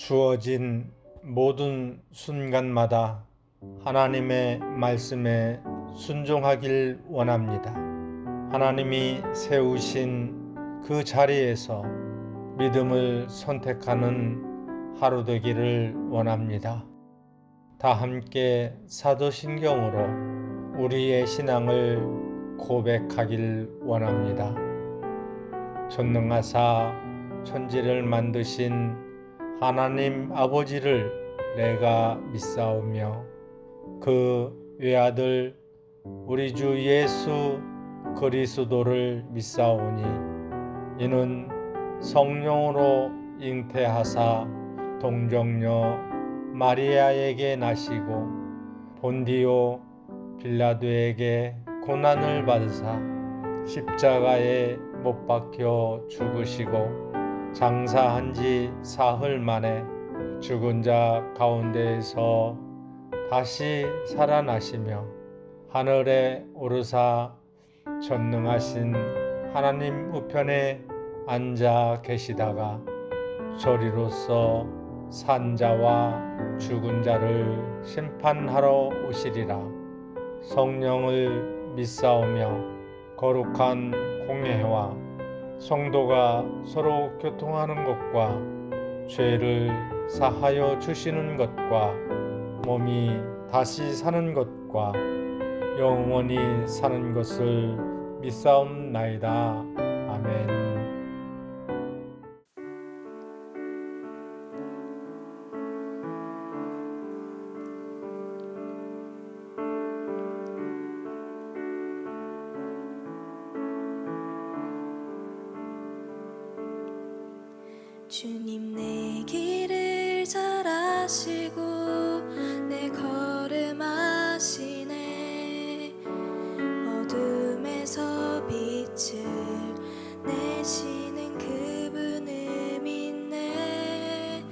주어진 모든 순간마다 하나님의 말씀에 순종하길 원합니다. 하나님이 세우신 그 자리에서 믿음을 선택하는 하루 되기를 원합니다. 다 함께 사도신경으로 우리의 신앙을 고백하길 원합니다. 전능하사 천지를 만드신 하나님 아버지를 내가 믿사오며 그 외아들 우리 주 예수 그리스도를 믿사오니 이는 성령으로 잉태하사 동정녀 마리아에게 나시고 본디오 빌라도에게 고난을 받으사 십자가에 못 박혀 죽으시고 장사한 지 사흘 만에 죽은 자 가운데에서 다시 살아나시며 하늘에 오르사 전능하신 하나님 우편에 앉아 계시다가 저리로서 산 자와 죽은 자를 심판하러 오시리라. 성령을 믿사오며 거룩한 공예와 성도가 서로 교통하는 것과 죄를 사하여 주시는 것과 몸이 다시 사는 것과 영원히 사는 것을 믿사옵나이다. 아멘. 주님 내 길을 잘 아시고 내 걸음 아시네. 어둠에서 빛을 내시는 그분을 믿네.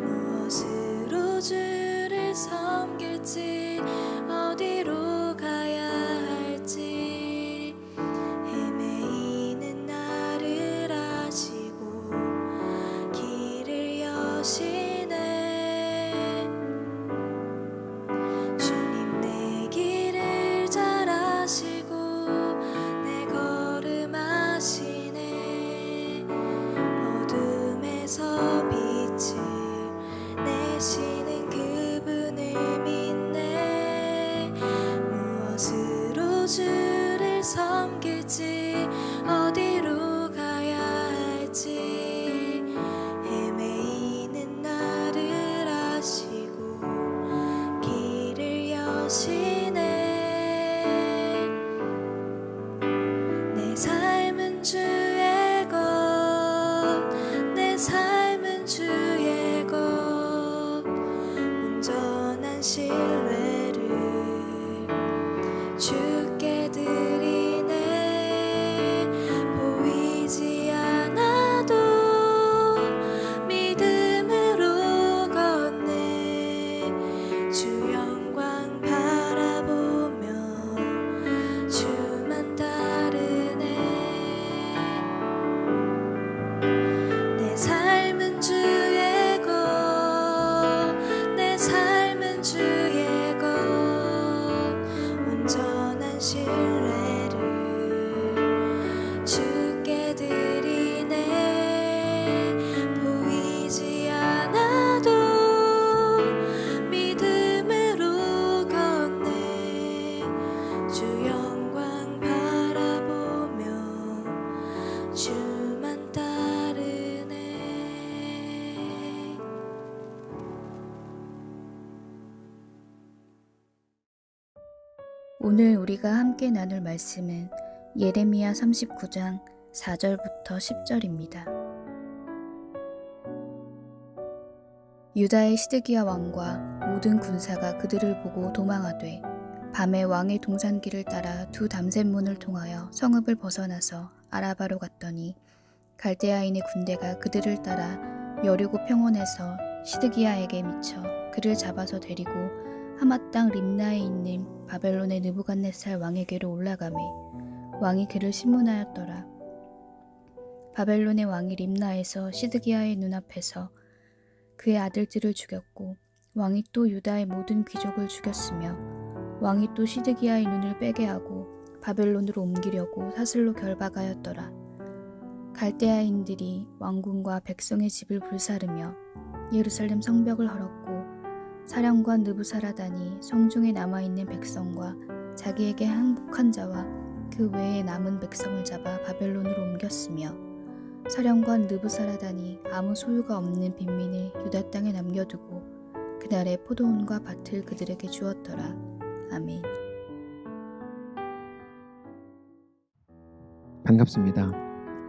무엇으로 주를 섬길지 어디로 가야 할지 헤매이는 나를 아시고 길을 여시네. 주님 내 길을 잘 아시고 내 걸음 아시네. 어둠에서 빛을 내시는 그분을 믿네. 무엇으로 주를 섬길지 어디로 가야 할지 헤매이는 나를 아시고 길을 여시네. 내 삶은 주의 것, 내 삶은 주의 것, 온전한 신뢰를 주께 드리네. 보이지 않아도 믿음으로 걷네. 주 영광 바라보며 주만 따르네. 내 삶은 주의 것, 내 삶은 주의 것, 온전한 신뢰를 주께 드리네. 보이지 않아도 믿음으로 걷네. 주 영광 바라보며 주만 따르네. 오늘 우리가 함께 나눌 말씀은 예레미야 39장 4절부터 10절입니다. 유다의 시드기야 왕과 모든 군사가 그들을 보고 도망하되 밤에 왕의 동산길을 따라 두 담샘문을 통하여 성읍을 벗어나서 아라바로 갔더니 갈대아인의 군대가 그들을 따라 여리고 평원에서 시드기야에게 미쳐 그를 잡아서 데리고 하맛 땅 림나에 있는 바벨론의 느부갓네살 왕에게로 올라가매 왕이 그를 신문하였더라. 「 바벨론의 왕이 림나에서 시드기야의 눈앞에서 그의 아들들을 죽였고 왕이 또 유다의 모든 귀족을 죽였으며 왕이 또 시드기야의 눈을 빼게 하고 바벨론으로 옮기려고 사슬로 결박하였더라. 갈대아인들이 왕궁과 백성의 집을 불사르며 예루살렘 성벽을 헐었고 사령관 느부사라단이 성중에 남아있는 백성과 자기에게 항복한 자와 그 외에 남은 백성을 잡아 바벨론으로 옮겼으며 사령관 느부사라단이 아무 소유가 없는 빈민을 유다 땅에 남겨두고 그날에 포도원과 밭을 그들에게 주었더라. 아멘. 반갑습니다.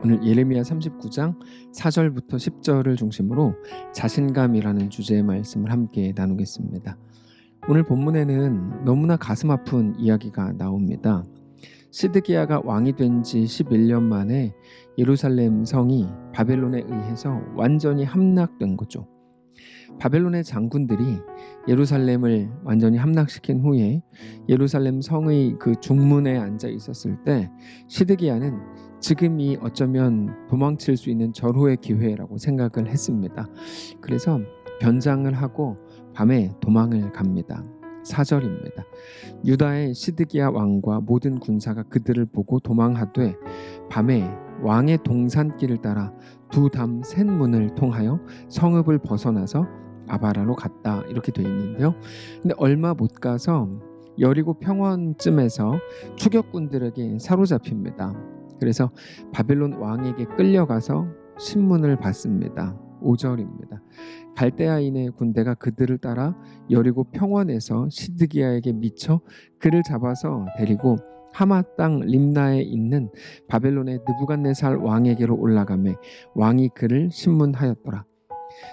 오늘 예레미야 39장 4절부터 10절을 중심으로 자신감이라는 주제의 말씀을 함께 나누겠습니다. 오늘 본문에는 너무나 가슴 아픈 이야기가 나옵니다. 시드기야가 왕이 된 지 11년 만에 예루살렘 성이 바벨론에 의해서 완전히 함락된 거죠. 바벨론의 장군들이 예루살렘을 완전히 함락시킨 후에 예루살렘 성의 그 중문에 앉아 있었을 때 시드기야는 지금이 어쩌면 도망칠 수 있는 절호의 기회라고 생각을 했습니다. 그래서 변장을 하고 밤에 도망을 갑니다. 4절입니다. 유다의 시드기야 왕과 모든 군사가 그들을 보고 도망하되 밤에 왕의 동산길을 따라 두 담 셋 문을 통하여 성읍을 벗어나서 아바라로 갔다, 이렇게 돼 있는데요. 근데 얼마 못 가서 여리고 평원쯤에서 추격군들에게 사로잡힙니다. 그래서 바벨론 왕에게 끌려가서 신문을 받습니다. 5절입니다. 갈대아인의 군대가 그들을 따라 여리고 평원에서 시드기야에게 미쳐 그를 잡아서 데리고 하마 땅 림나에 있는 바벨론의 느부갓네살 왕에게로 올라가매 왕이 그를 신문하였더라.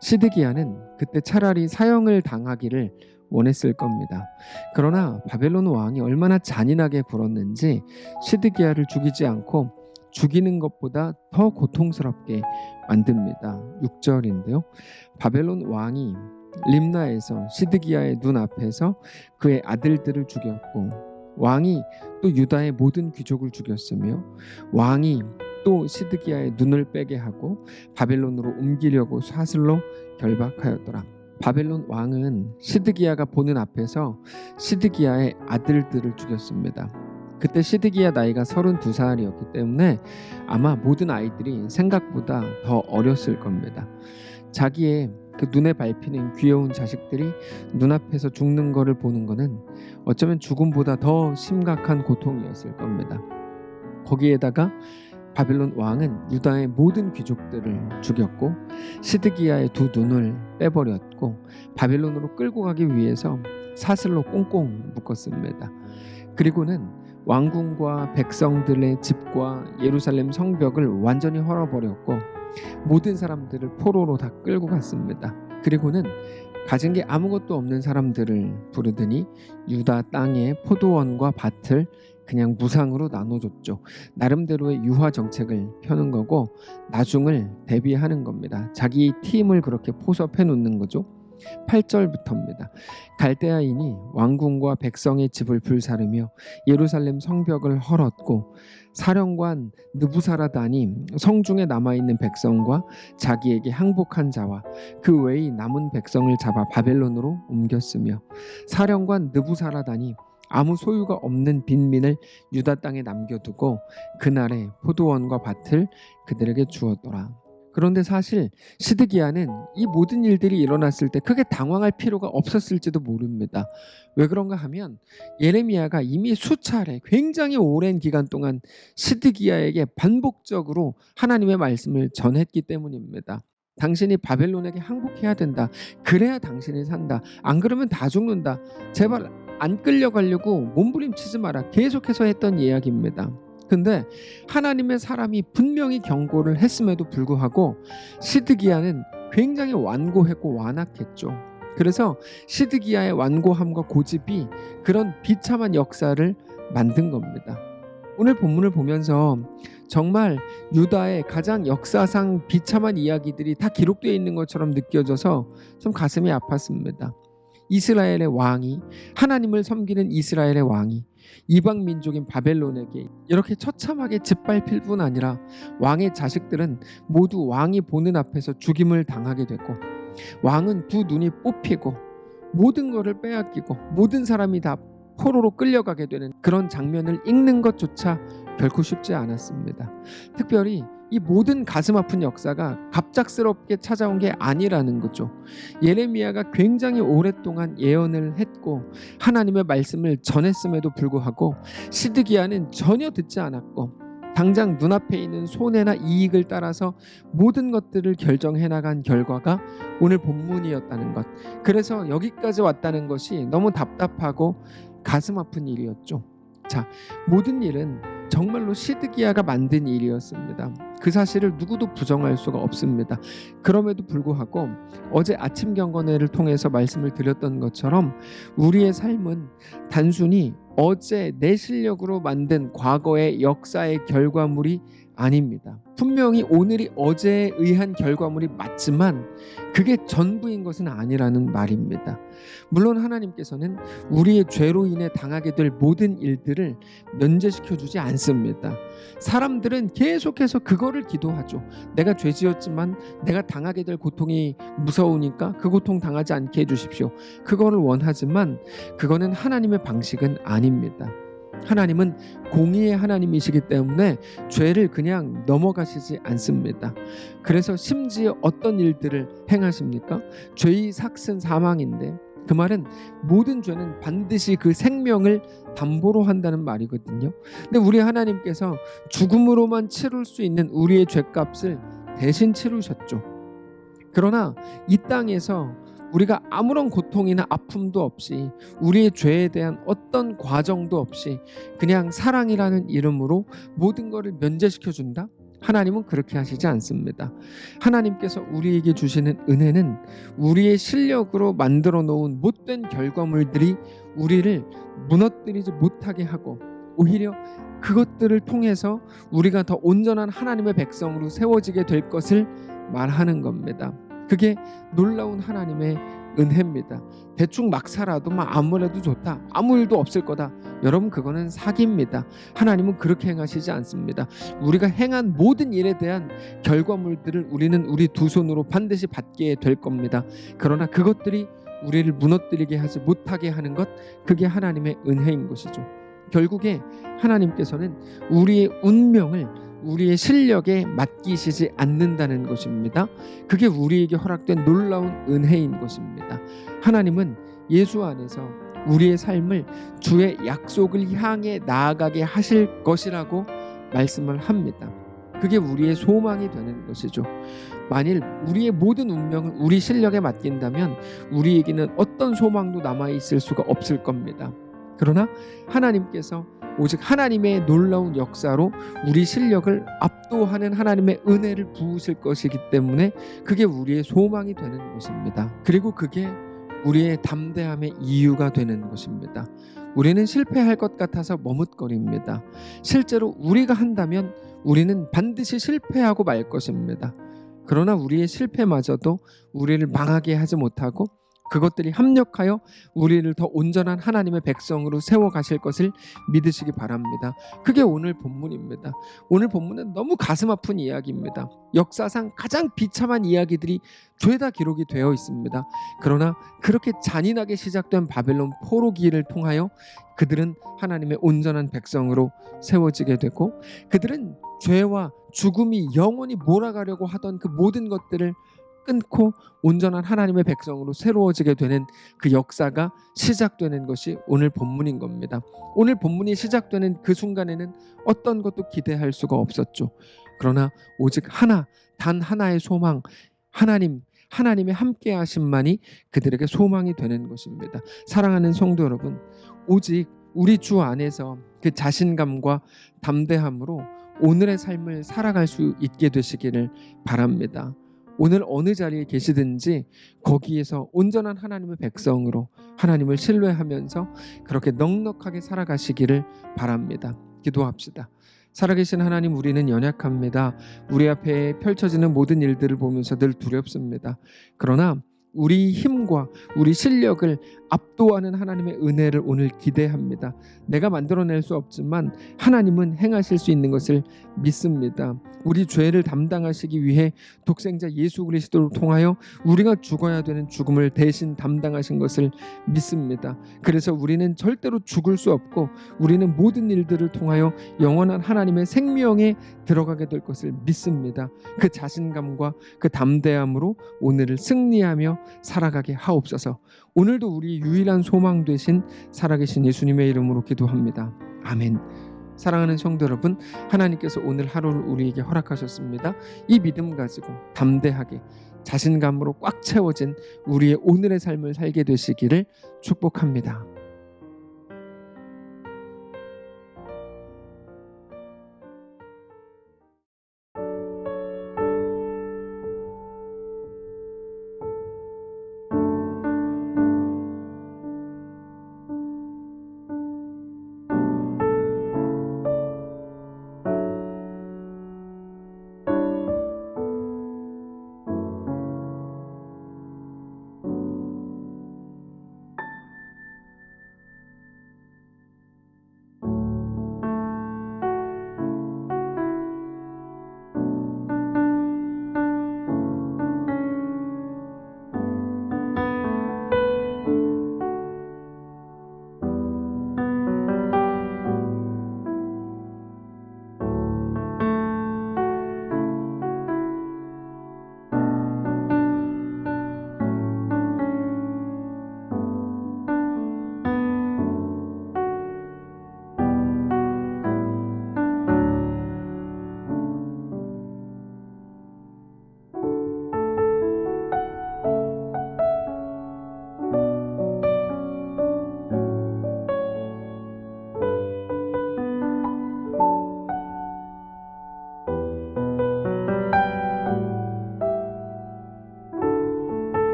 시드기야는 그때 차라리 사형을 당하기를 원했을 겁니다. 그러나 바벨론 왕이 얼마나 잔인하게 굴었는지 시드기야를 죽이지 않고 죽이는 것보다 더 고통스럽게 만듭니다. 6절인데요. 바벨론 왕이 림나에서 시드기야의 눈앞에서 그의 아들들을 죽였고 왕이 또 유다의 모든 귀족을 죽였으며 왕이 또 시드기야의 눈을 빼게 하고 바벨론으로 옮기려고 사슬로 결박하였더라. 바벨론 왕은 시드기야가 보는 앞에서 시드기야의 아들들을 죽였습니다. 그때 시드기야 나이가 32살이었기 때문에 아마 모든 아이들이 생각보다 더 어렸을 겁니다. 자기의 그 눈에 밟히는 귀여운 자식들이 눈앞에서 죽는 것을 보는 것은 어쩌면 죽음보다 더 심각한 고통이었을 겁니다. 거기에다가 바벨론 왕은 유다의 모든 귀족들을 죽였고 시드기야의 두 눈을 빼버렸고 바벨론으로 끌고 가기 위해서 사슬로 꽁꽁 묶었습니다. 그리고는 왕궁과 백성들의 집과 예루살렘 성벽을 완전히 헐어버렸고 모든 사람들을 포로로 다 끌고 갔습니다. 그리고는 가진 게 아무것도 없는 사람들을 부르더니 유다 땅의 포도원과 밭을 그냥 무상으로 나눠줬죠. 나름대로의 유화 정책을 펴는 거고 나중을 대비하는 겁니다. 자기 팀을 그렇게 포섭해 놓는 거죠. 8절부터입니다. 갈대아인이 왕궁과 백성의 집을 불사르며 예루살렘 성벽을 헐었고 사령관 느부사라단이 성중에 남아있는 백성과 자기에게 항복한 자와 그 외의 남은 백성을 잡아 바벨론으로 옮겼으며 사령관 느부사라단이 아무 소유가 없는 빈민을 유다 땅에 남겨두고 그날에 포도원과 밭을 그들에게 주었더라. 그런데 사실 시드기야는 이 모든 일들이 일어났을 때 크게 당황할 필요가 없었을지도 모릅니다. 왜 그런가 하면 예레미야가 이미 수차례 굉장히 오랜 기간 동안 시드기야에게 반복적으로 하나님의 말씀을 전했기 때문입니다. 당신이 바벨론에게 항복해야 된다. 그래야 당신이 산다. 안 그러면 다 죽는다. 제발 안 끌려가려고 몸부림치지 마라. 계속해서 했던 이야기입니다. 근데 하나님의 사람이 분명히 경고를 했음에도 불구하고 시드기야는 굉장히 완고했고 완악했죠. 그래서 시드기야의 완고함과 고집이 그런 비참한 역사를 만든 겁니다. 오늘 본문을 보면서 정말 유다의 가장 역사상 비참한 이야기들이 다 기록되어 있는 것처럼 느껴져서 좀 가슴이 아팠습니다. 이스라엘의 왕이, 하나님을 섬기는 이스라엘의 왕이 이방 민족인 바벨론에게 이렇게 처참하게 짓밟힐 뿐 아니라 왕의 자식들은 모두 왕이 보는 앞에서 죽임을 당하게 됐고 왕은 두 눈이 뽑히고 모든 것을 빼앗기고 모든 사람이 다 포로로 끌려가게 되는 그런 장면을 읽는 것조차 결코 쉽지 않았습니다. 특별히 이 모든 가슴 아픈 역사가 갑작스럽게 찾아온 게 아니라는 거죠. 예레미야가 굉장히 오랫동안 예언을 했고 하나님의 말씀을 전했음에도 불구하고 시드기야는 전혀 듣지 않았고 당장 눈앞에 있는 손해나 이익을 따라서 모든 것들을 결정해 나간 결과가 오늘 본문이었다는 것. 그래서 여기까지 왔다는 것이 너무 답답하고 가슴 아픈 일이었죠. 자, 모든 일은 정말로 시드기야가 만든 일이었습니다. 그 사실을 누구도 부정할 수가 없습니다. 그럼에도 불구하고 어제 아침 경건회를 통해서 말씀을 드렸던 것처럼 우리의 삶은 단순히 어제 내 실력으로 만든 과거의 역사의 결과물이 아닙니다. 분명히 오늘이 어제에 의한 결과물이 맞지만 그게 전부인 것은 아니라는 말입니다. 물론 하나님께서는 우리의 죄로 인해 당하게 될 모든 일들을 면제시켜 주지 않습니다. 사람들은 계속해서 그거를 기도하죠. 내가 죄 지었지만 내가 당하게 될 고통이 무서우니까 그 고통 당하지 않게 해주십시오. 그거를 원하지만 그거는 하나님의 방식은 아닙니다. 하나님은 공의의 하나님이시기 때문에 죄를 그냥 넘어가시지 않습니다. 그래서 심지어 어떤 일들을 행하십니까? 죄의 삭은 사망인데 그 말은 모든 죄는 반드시 그 생명을 담보로 한다는 말이거든요. 근데 우리 하나님께서 죽음으로만 치룰 수 있는 우리의 죄값을 대신 치르셨죠. 그러나 이 땅에서 우리가 아무런 고통이나 아픔도 없이 우리의 죄에 대한 어떤 과정도 없이 그냥 사랑이라는 이름으로 모든 것을 면제시켜준다? 하나님은 그렇게 하시지 않습니다. 하나님께서 우리에게 주시는 은혜는 우리의 실력으로 만들어 놓은 못된 결과물들이 우리를 무너뜨리지 못하게 하고 오히려 그것들을 통해서 우리가 더 온전한 하나님의 백성으로 세워지게 될 것을 말하는 겁니다. 그게 놀라운 하나님의 은혜입니다. 대충 막 살아도 아무래도 좋다, 아무 일도 없을 거다, 여러분 그거는 사기입니다. 하나님은 그렇게 행하시지 않습니다. 우리가 행한 모든 일에 대한 결과물들을 우리는 우리 두 손으로 반드시 받게 될 겁니다. 그러나 그것들이 우리를 무너뜨리게 하지 못하게 하는 것, 그게 하나님의 은혜인 것이죠. 결국에 하나님께서는 우리의 운명을 우리의 실력에 맡기시지 않는다는 것입니다. 그게 우리에게 허락된 놀라운 은혜인 것입니다. 하나님은 예수 안에서 우리의 삶을 주의 약속을 향해 나아가게 하실 것이라고 말씀을 합니다. 그게 우리의 소망이 되는 것이죠. 만일 우리의 모든 운명을 우리 실력에 맡긴다면 우리에게는 어떤 소망도 남아있을 수가 없을 겁니다. 그러나 하나님께서 오직 하나님의 놀라운 역사로 우리 실력을 압도하는 하나님의 은혜를 부으실 것이기 때문에 그게 우리의 소망이 되는 것입니다. 그리고 그게 우리의 담대함의 이유가 되는 것입니다. 우리는 실패할 것 같아서 머뭇거립니다. 실제로 우리가 한다면 우리는 반드시 실패하고 말 것입니다. 그러나 우리의 실패마저도 우리를 망하게 하지 못하고 그것들이 합력하여 우리를 더 온전한 하나님의 백성으로 세워가실 것을 믿으시기 바랍니다. 그게 오늘 본문입니다. 오늘 본문은 너무 가슴 아픈 이야기입니다. 역사상 가장 비참한 이야기들이 죄다 기록이 되어 있습니다. 그러나 그렇게 잔인하게 시작된 바벨론 포로기를 통하여 그들은 하나님의 온전한 백성으로 세워지게 되고 그들은 죄와 죽음이 영원히 몰아가려고 하던 그 모든 것들을 끊고 온전한 하나님의 백성으로 새로워지게 되는 그 역사가 시작되는 것이 오늘 본문인 겁니다. 오늘 본문이 시작되는 그 순간에는 어떤 것도 기대할 수가 없었죠. 그러나 오직 하나, 단 하나의 소망, 하나님의 함께 하심만이 그들에게 소망이 되는 것입니다. 사랑하는 성도 여러분, 오직 우리 주 안에서 그 자신감과 담대함으로 오늘의 삶을 살아갈 수 있게 되시기를 바랍니다. 오늘 어느 자리에 계시든지 거기에서 온전한 하나님의 백성으로 하나님을 신뢰하면서 그렇게 넉넉하게 살아가시기를 바랍니다. 기도합시다. 살아계신 하나님, 우리는 연약합니다. 우리 앞에 펼쳐지는 모든 일들을 보면서 늘 두렵습니다. 그러나 우리 힘과 우리 실력을 압도하는 하나님의 은혜를 오늘 기대합니다. 내가 만들어낼 수 없지만 하나님은 행하실 수 있는 것을 믿습니다. 우리 죄를 담당하시기 위해 독생자 예수 그리스도를 통하여 우리가 죽어야 되는 죽음을 대신 담당하신 것을 믿습니다. 그래서 우리는 절대로 죽을 수 없고 우리는 모든 일들을 통하여 영원한 하나님의 생명에 들어가게 될 것을 믿습니다. 그 자신감과 그 담대함으로 오늘을 승리하며 살아가게 하옵소서. 오늘도 우리 유일한 소망 되신 살아계신 예수님의 이름으로 기도합니다. 아멘. 사랑하는 성도 여러분, 하나님께서 오늘 하루를 우리에게 허락하셨습니다. 이 믿음 가지고 담대하게 자신감으로 꽉 채워진 우리의 오늘의 삶을 살게 되시기를 축복합니다.